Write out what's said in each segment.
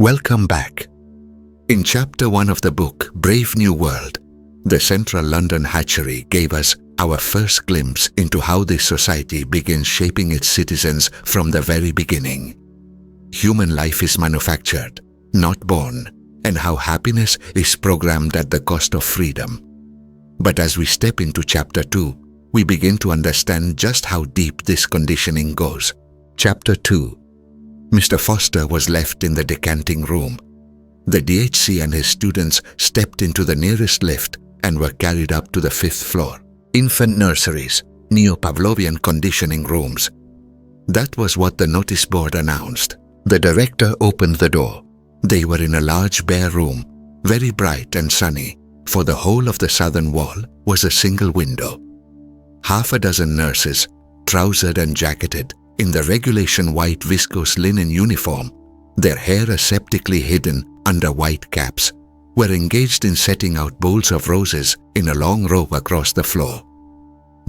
Welcome back. In Chapter 1 of the book, Brave New World, the Central London hatchery gave us our first glimpse into how this society begins shaping its citizens from the very beginning. Human life is manufactured, not born, and how happiness is programmed at the cost of freedom. But as we step into Chapter 2, we begin to understand just how deep this conditioning goes. Chapter 2. Mr. Foster was left in the decanting room. The DHC and his students stepped into the nearest lift and were carried up to the 5th floor. Infant nurseries, neo-Pavlovian conditioning rooms. That was what the notice board announced. The director opened the door. They were in a large bare room, very bright and sunny, for the whole of the southern wall was a single window. Half a dozen nurses, trousered and jacketed, in the regulation white viscose linen uniform, their hair aseptically hidden under white caps, were engaged in setting out bowls of roses in a long row across the floor.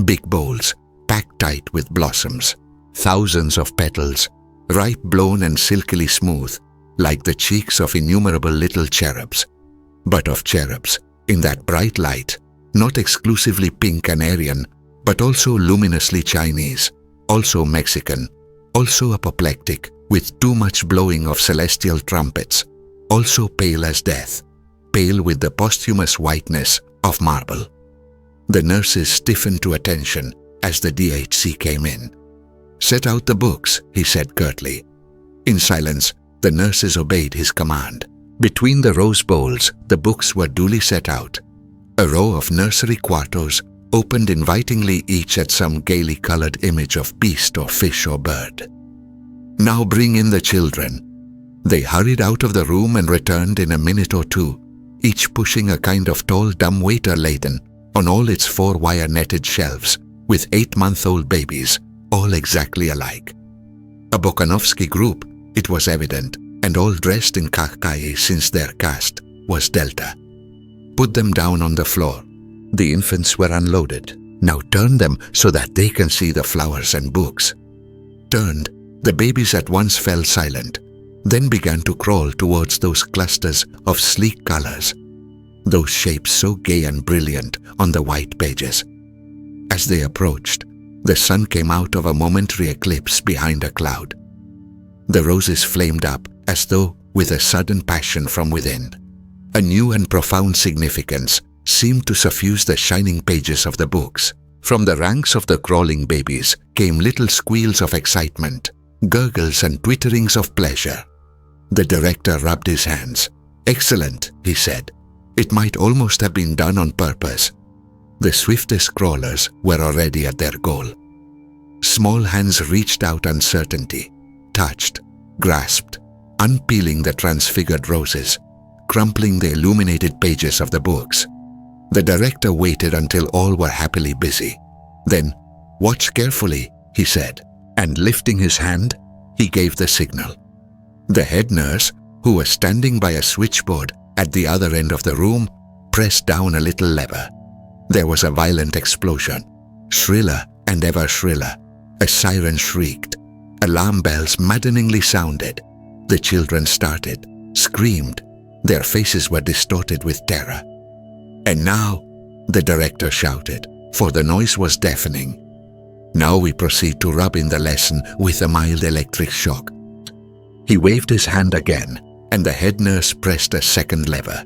Big bowls, packed tight with blossoms, thousands of petals, ripe blown and silkily smooth, like the cheeks of innumerable little cherubs. But of cherubs, in that bright light, not exclusively pink and Aryan, but also luminously Chinese, also Mexican, also apoplectic, with too much blowing of celestial trumpets, also pale as death, pale with the posthumous whiteness of marble. The nurses stiffened to attention as the DHC came in. "Set out the books," he said curtly. In silence, the nurses obeyed his command. Between the rose bowls, the books were duly set out. A row of nursery quartos opened invitingly, each at some gaily colored image of beast or fish or bird. "Now bring in the children." They hurried out of the room and returned in a minute or two, each pushing a kind of tall dumbwaiter laden on all its 4 wire-netted shelves with 8-month-old babies, all exactly alike. A Bokanovsky group, it was evident, and all dressed in khaki since their caste was Delta. "Put them down on the floor." The infants were unloaded. "Now turn them so that they can see the flowers and books." Turned, the babies at once fell silent, then began to crawl towards those clusters of sleek colors, those shapes so gay and brilliant on the white pages. As they approached, the sun came out of a momentary eclipse behind a cloud. The roses flamed up as though with a sudden passion from within. A new and profound significance seemed to suffuse the shining pages of the books. From the ranks of the crawling babies came little squeals of excitement, gurgles and twitterings of pleasure. The director rubbed his hands. "Excellent," he said. "It might almost have been done on purpose." The swiftest crawlers were already at their goal. Small hands reached out uncertainty, touched, grasped, unpeeling the transfigured roses, crumpling the illuminated pages of the books. The director waited until all were happily busy. Then, "Watch carefully," he said, and lifting his hand, he gave the signal. The head nurse, who was standing by a switchboard at the other end of the room, pressed down a little lever. There was a violent explosion. Shriller and ever shriller, a siren shrieked. Alarm bells maddeningly sounded. The children started, screamed. Their faces were distorted with terror. "And now," the director shouted, for the noise was deafening. "Now we proceed to rub in the lesson with a mild electric shock." He waved his hand again, and the head nurse pressed a second lever.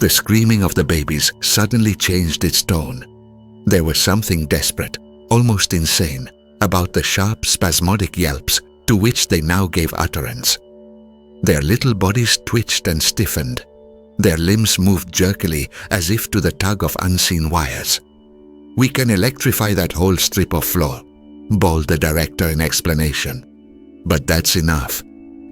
The screaming of the babies suddenly changed its tone. There was something desperate, almost insane, about the sharp, spasmodic yelps to which they now gave utterance. Their little bodies twitched and stiffened. Their limbs moved jerkily as if to the tug of unseen wires. "We can electrify that whole strip of floor," bawled the director in explanation. "But that's enough,"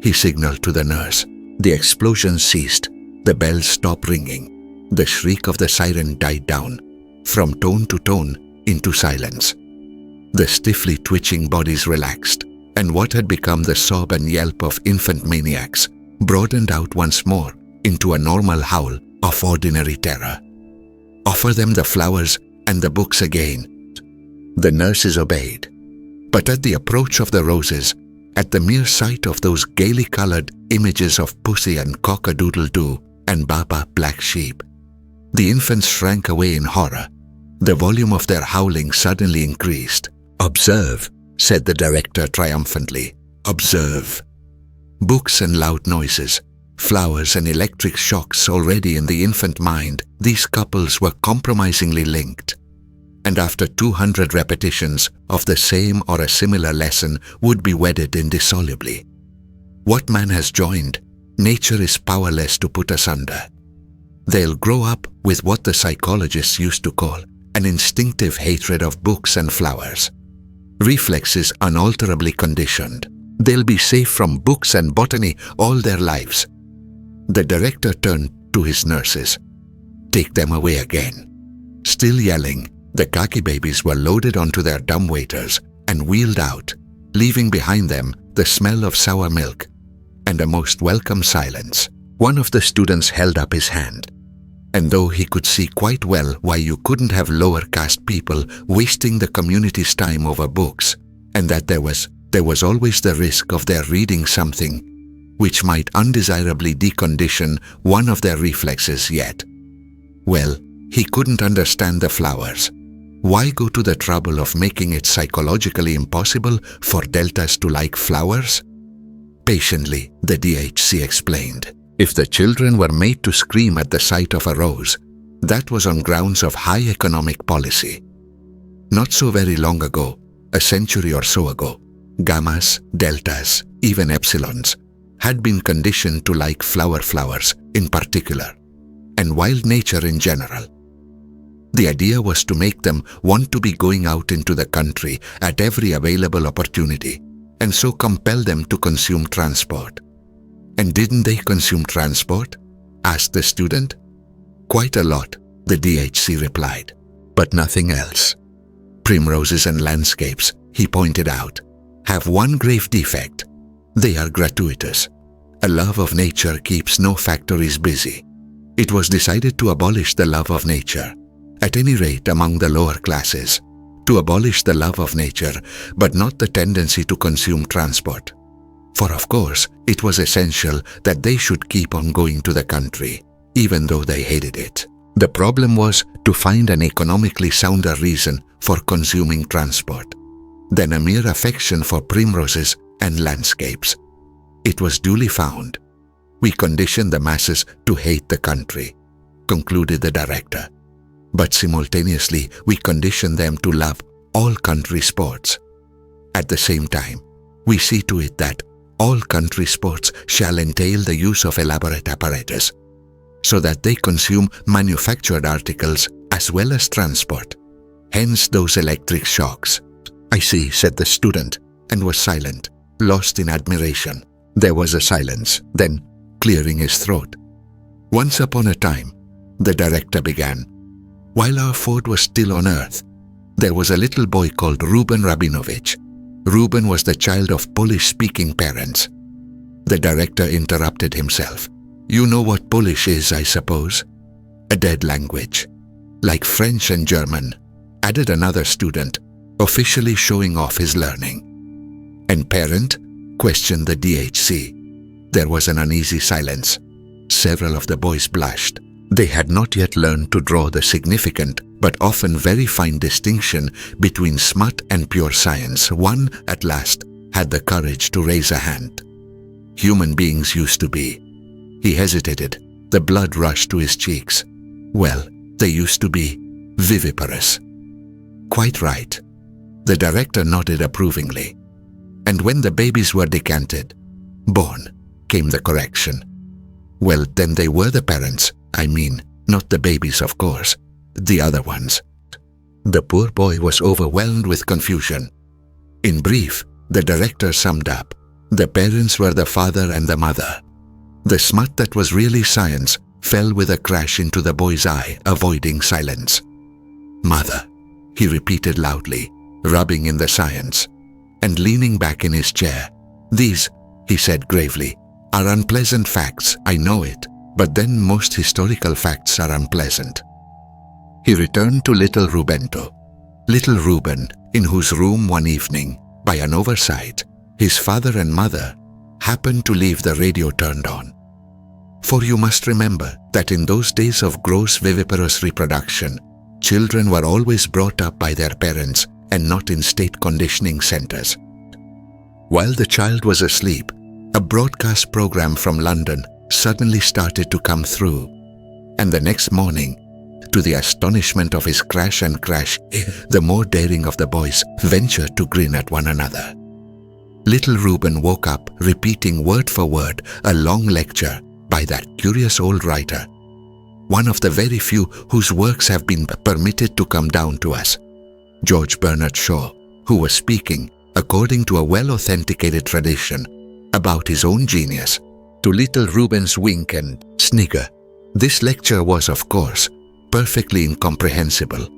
he signaled to the nurse. The explosion ceased. The bells stopped ringing. The shriek of the siren died down, from tone to tone, into silence. The stiffly twitching bodies relaxed, and what had become the sob and yelp of infant maniacs broadened out once more into a normal howl of ordinary terror. "Offer them the flowers and the books again." The nurses obeyed. But at the approach of the roses, At the mere sight of those gaily colored images of Pussy and Cock-a-Doodle-Doo and Baba Black Sheep, the infants shrank away in horror. The volume of their howling suddenly increased. "Observe," said the director triumphantly. "Observe." Books and loud noises, flowers and electric shocks already in the infant mind, these couples were compromisingly linked. And after 200 repetitions of the same or a similar lesson would be wedded indissolubly. What man has joined, nature is powerless to put asunder. They'll grow up with what the psychologists used to call an instinctive hatred of books and flowers. Reflexes unalterably conditioned. They'll be safe from books and botany all their lives. The director turned to his nurses. "Take them away again." Still yelling, the khaki babies were loaded onto their dumbwaiters and wheeled out, leaving behind them the smell of sour milk and a most welcome silence. One of the students held up his hand, and though he could see quite well why you couldn't have lower caste people wasting the community's time over books, and that there was always the risk of their reading something which might undesirably decondition one of their reflexes yet. Well, he couldn't understand the flowers. Why go to the trouble of making it psychologically impossible for deltas to like flowers? Patiently, the DHC explained. If the children were made to scream at the sight of a rose, that was on grounds of high economic policy. Not so very long ago, a century or so ago, gammas, deltas, even epsilons, had been conditioned to like flowers in particular, and wild nature in general. The idea was to make them want to be going out into the country at every available opportunity, and so compel them to consume transport. "And didn't they consume transport?" asked the student. "Quite a lot," the DHC replied, "but nothing else. Primroses and landscapes," he pointed out, "have one grave defect. They are gratuitous. A love of nature keeps no factories busy. It was decided to abolish the love of nature, at any rate among the lower classes, to abolish the love of nature, but not the tendency to consume transport. For of course, it was essential that they should keep on going to the country, even though they hated it. The problem was to find an economically sounder reason for consuming transport than a mere affection for primroses and landscapes. It was duly found. We conditioned the masses to hate the country," concluded the director. "But simultaneously, we conditioned them to love all country sports. At the same time, we see to it that all country sports shall entail the use of elaborate apparatus, so that they consume manufactured articles as well as transport. Hence those electric shocks." "I see," said the student, and was silent, lost in admiration. There was a silence, then, clearing his throat, "Once upon a time," the director began, "while our Ford was still on earth, there was a little boy called Reuben Rabinovich. Reuben was the child of Polish-speaking parents." The director interrupted himself. "You know what Polish is, I suppose? A dead language. Like French and German," added another student, officially showing off his learning. "And parent?" questioned the DHC. There was an uneasy silence. Several of the boys blushed. They had not yet learned to draw the significant but often very fine distinction between smut and pure science. One, at last, had the courage to raise a hand. "Human beings used to be." He hesitated. The blood rushed to his cheeks. "Well, they used to be viviparous." "Quite right." The director nodded approvingly. "And when the babies were decanted, born," came the correction. "Well, then they were the parents. I mean, not the babies, of course. The other ones." The poor boy was overwhelmed with confusion. In brief, the director summed up. The parents were the father and the mother. The smut that was really science fell with a crash into the boy's eye, avoiding silence. "Mother," he repeated loudly, rubbing in the science, and leaning back in his chair. "These," he said gravely, "are unpleasant facts, I know it, but then most historical facts are unpleasant." He returned to little Rubento. Little Reuben, in whose room one evening, by an oversight, his father and mother happened to leave the radio turned on. For you must remember that in those days of gross viviparous reproduction, children were always brought up by their parents and not in state conditioning centers. While the child was asleep, a broadcast program from London suddenly started to come through, and the next morning, to the astonishment of his crash and crash, the more daring of the boys ventured to grin at one another. Little Reuben woke up repeating word for word a long lecture by that curious old writer, one of the very few whose works have been permitted to come down to us, George Bernard Shaw, who was speaking, according to a well-authenticated tradition, about his own genius. To little Reuben's wink and snigger, this lecture was, of course, perfectly incomprehensible,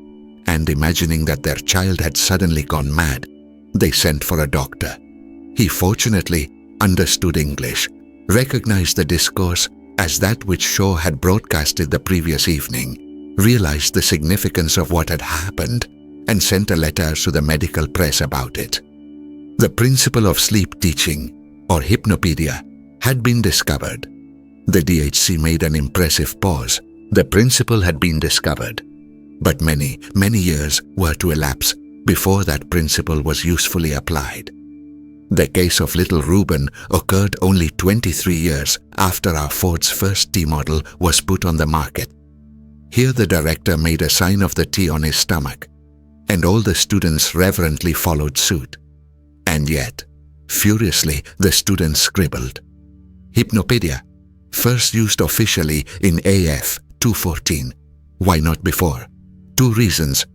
and imagining that their child had suddenly gone mad, they sent for a doctor. He fortunately understood English, recognized the discourse as that which Shaw had broadcasted the previous evening, realized the significance of what had happened, and sent a letter to the medical press about it. The principle of sleep teaching, or hypnopedia, had been discovered. The DHC made an impressive pause. The principle had been discovered, but many years were to elapse before that principle was usefully applied. The case of little Reuben occurred only 23 years after our Ford's first T model was put on the market. Here the director made a sign of the T on his stomach, and all the students reverently followed suit. And yet, furiously, the students scribbled. Hypnopedia, first used officially in AF 214. Why not before? 2 reasons.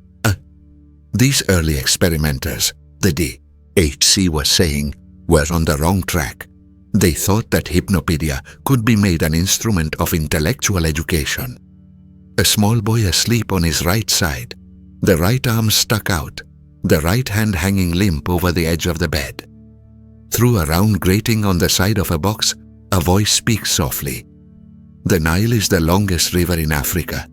These early experimenters, the DHC was saying, were on the wrong track. They thought that hypnopedia could be made an instrument of intellectual education. A small boy asleep on his right side, the right arm stuck out, the right hand hanging limp over the edge of the bed. Through a round grating on the side of a box, a voice speaks softly. The Nile is the longest river in Africa,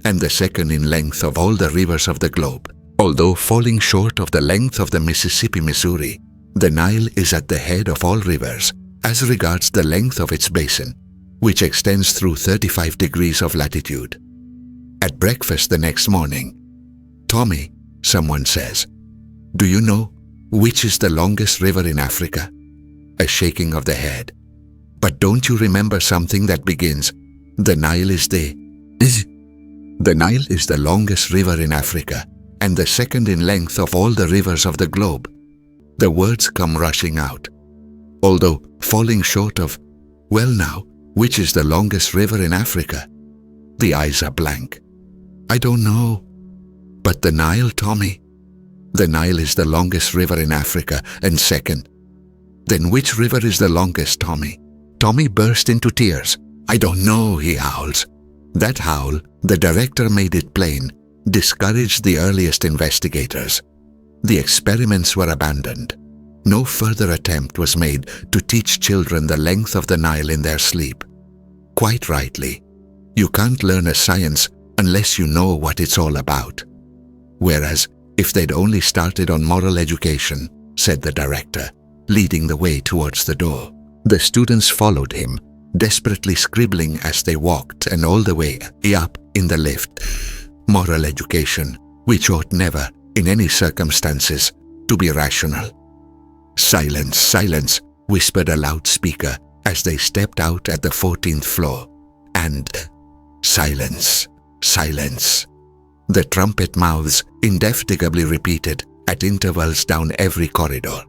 and the second in length of all the rivers of the globe. Although falling short of the length of the Mississippi, Missouri, the Nile is at the head of all rivers as regards the length of its basin, which extends through 35 degrees of latitude. At breakfast the next morning, "Tommy," someone says, "do you know which is the longest river in Africa?" A shaking of the head. "But don't you remember something that begins, 'The Nile is the'?" The Nile is the longest river in Africa and the second in length of all the rivers of the globe. The words come rushing out. Although falling short of, "Well now, which is the longest river in Africa?" The eyes are blank. "I don't know." "But the Nile, Tommy." "The Nile is the longest river in Africa and second." "Then which river is the longest, Tommy?" Tommy burst into tears. "I don't know," he howls. That howl, the director made it plain, discouraged the earliest investigators. The experiments were abandoned. No further attempt was made to teach children the length of the Nile in their sleep. Quite rightly, you can't learn a science unless you know what it's all about. Whereas, if they'd only started on moral education, said the director, leading the way towards the door. The students followed him, desperately scribbling as they walked, and all the way up in the lift. Moral education, which ought never, in any circumstances, to be rational. "Silence, silence," whispered a loudspeaker as they stepped out at the 14th floor. And silence, silence. The trumpet mouths indefatigably repeated at intervals down every corridor.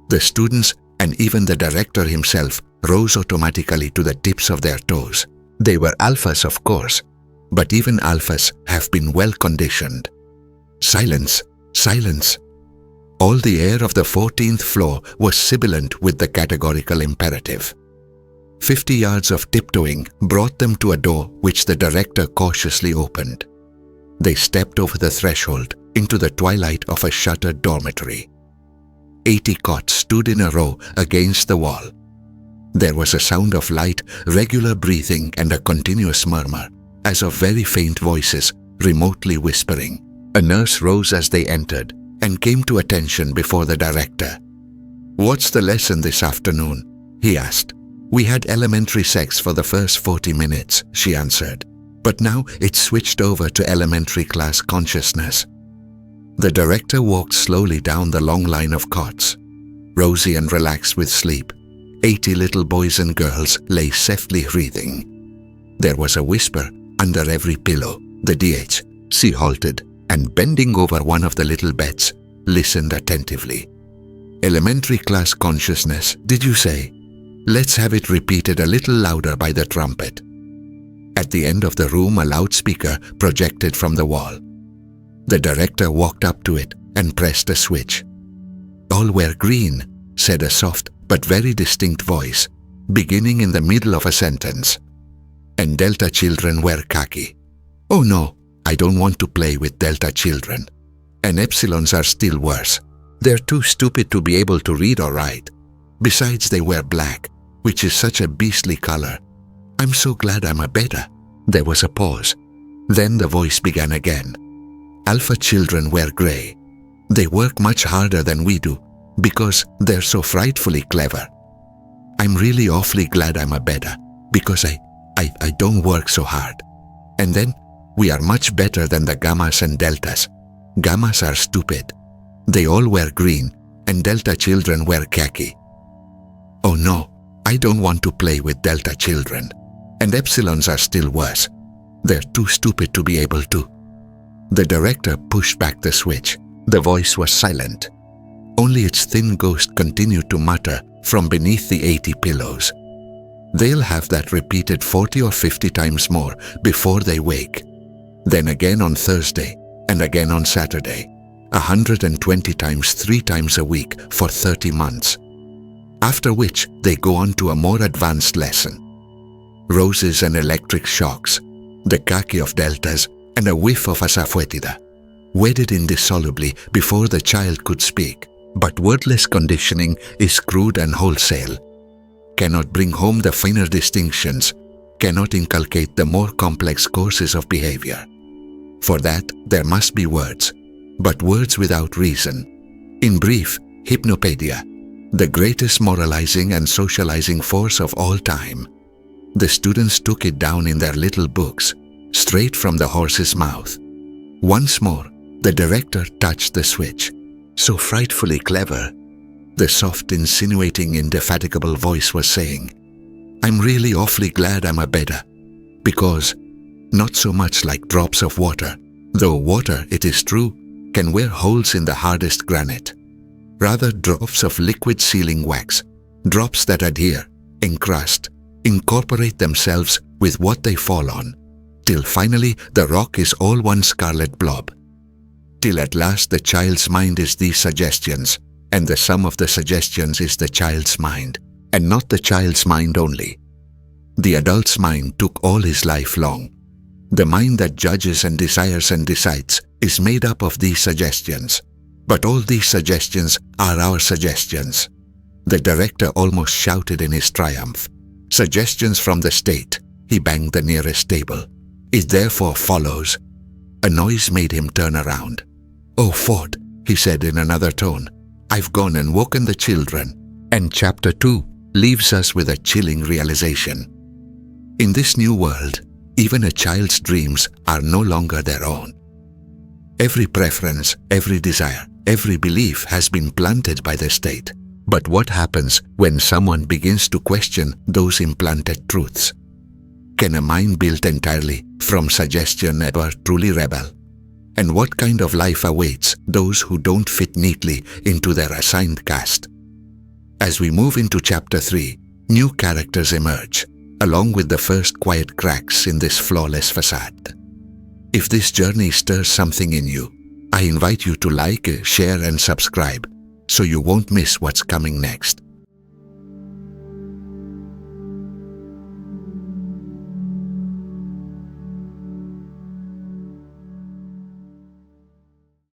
The students and even the director himself rose automatically to the tips of their toes. They were alphas, of course, but even alphas have been well conditioned. Silence, silence. All the air of the 14th floor was sibilant with the categorical imperative. 50 yards of tiptoeing brought them to a door which the director cautiously opened. They stepped over the threshold into the twilight of a shuttered dormitory. 80 cots stood in a row against the wall. There was a sound of light, regular breathing and a continuous murmur, as of very faint voices remotely whispering. A nurse rose as they entered and came to attention before the director. "What's the lesson this afternoon?" he asked. "We had elementary sex for the first 40 minutes, she answered. "But now it's switched over to elementary class consciousness." The director walked slowly down the long line of cots. Rosy and relaxed with sleep, 80 little boys and girls lay softly breathing. There was a whisper under every pillow. The DH, she halted, and bending over one of the little beds, listened attentively. "Elementary class consciousness, did you say? Let's have it repeated a little louder by the trumpet." At the end of the room, a loudspeaker projected from the wall. The director walked up to it and pressed a switch. "All were green," said a soft but very distinct voice, beginning in the middle of a sentence. "And Delta children were khaki." "Oh no, I don't want to play with Delta children. And Epsilons are still worse. They're too stupid to be able to read or write. Besides, they wear black, which is such a beastly color. I'm so glad I'm a beta." There was a pause. Then the voice began again. "Alpha children wear gray. They work much harder than we do because they're so frightfully clever. I'm really awfully glad I'm a beta because I don't work so hard. And then we are much better than the gammas and deltas. Gammas are stupid. They all wear green and delta children wear khaki. Oh no, I don't want to play with delta children. And epsilons are still worse. They're too stupid to be able to." The director pushed back the switch. The voice was silent. Only its thin ghost continued to mutter from beneath the 80 pillows. "They'll have that repeated 40 or 50 times more before they wake. Then again on Thursday, and again on Saturday. 120 times 3 times a week for 30 months. After which they go on to a more advanced lesson. Roses and electric shocks, the khaki of deltas, and a whiff of asafoetida, wedded indissolubly before the child could speak. But wordless conditioning is crude and wholesale. Cannot bring home the finer distinctions, cannot inculcate the more complex courses of behavior. For that, there must be words, but words without reason. In brief, hypnopedia, the greatest moralizing and socializing force of all time. The students took it down in their little books, straight from the horse's mouth. Once more, the director touched the switch. So frightfully clever, the soft, insinuating, indefatigable voice was saying. "I'm really awfully glad I'm a beta, because not so much like drops of water, though water, it is true, can wear holes in the hardest granite. Rather drops of liquid sealing wax, drops that adhere, encrust, incorporate themselves with what they fall on, till finally the rock is all one scarlet blob. Till at last the child's mind is these suggestions, and the sum of the suggestions is the child's mind, and not the child's mind only. The adult's mind took all his life long. The mind that judges and desires and decides is made up of these suggestions. But all these suggestions are our suggestions." The director almost shouted in his triumph. "Suggestions from the state." He banged the nearest table. "It therefore follows." A noise made him turn around. "Oh, Ford," he said in another tone, "I've gone and woken the children." And chapter 2 leaves us with a chilling realization. In this new world, even a child's dreams are no longer their own. Every preference, every desire, every belief has been planted by the state. But what happens when someone begins to question those implanted truths? Can a mind built entirely from suggestion ever truly rebel? And what kind of life awaits those who don't fit neatly into their assigned caste? As we move into chapter 3, new characters emerge, along with the first quiet cracks in this flawless facade. If this journey stirs something in you, I invite you to like, share, and subscribe so you won't miss what's coming next.